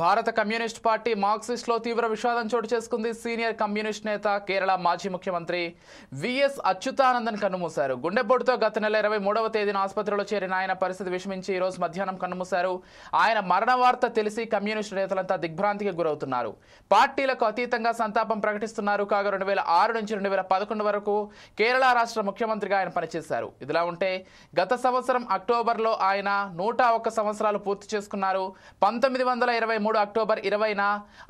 భారత communist party Marxist లో తీవ్ర విషాదం చోటు చేసుకుంది. సీనియర్ కమ్యూనిస్ట్ నేత కేరళ మాజీ ముఖ్యమంత్రి విఎస్ అచ్యుతానందన్ కన్నుమూశారు. గుండెపోటుతో గత నెల 23వ తేదీన ఆసుపత్రిలో చేరిన ఆయన పరిస్థితి విషమించి ఈ రోజు మధ్యాహ్నం కన్నుమూశారు. ఆయన మరణ వార్త తెలిసి కమ్యూనిస్టు నేతలంతా దిగ్భ్రాంతికి గురవుతున్నారు. పార్టీలకు అతీతంగా సంతాపం ప్రకటిస్తున్నారు. కాగా 2006 నుంచి 2011 వరకు కేరళ రాష్ట్ర ముఖ్యమంత్రిగా ఆయన పనిచేశారు. ఇదిలా ఉంటే గత సంవత్సరం అక్టోబర్లో ఆయన 101 సంవత్సరాలు పూర్తి చేసుకున్నారు. 1923 అక్టోబర్ 20న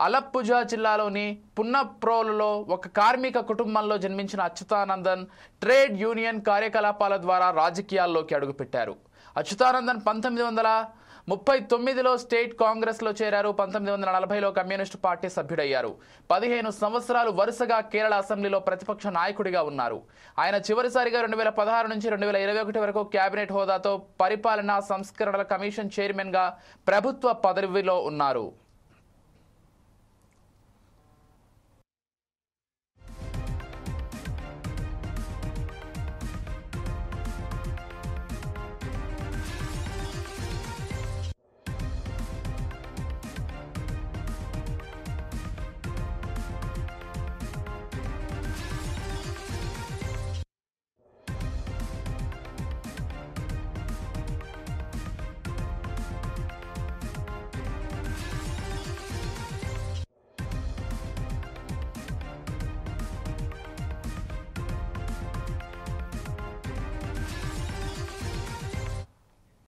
అలప్పుజా జిల్లాలోని పున్నప్రోలులో ఒక కార్మిక కుటుంబంలో జన్మించిన అచ్యుతానందన్ ట్రేడ్ యూనియన్ కార్యకలాపాల ద్వారా రాజకీయాల్లోకి అడుగుపెట్టారు. అచ్యుతానందన్ 1939లో స్టేట్ కాంగ్రెస్లో చేరారు. 1940లో కమ్యూనిస్టు పార్టీ సభ్యుడయ్యారు. 15 సంవత్సరాలు వరుసగా కేరళ అసెంబ్లీలో ప్రతిపక్ష నాయకుడిగా ఉన్నారు. ఆయన చివరిసారిగా 2016 నుంచి 2021 వరకు కేబినెట్ హోదాతో పరిపాలనా సంస్కరణల కమిషన్ చైర్మన్గా ప్రభుత్వ పదవిలో ఉన్నారు.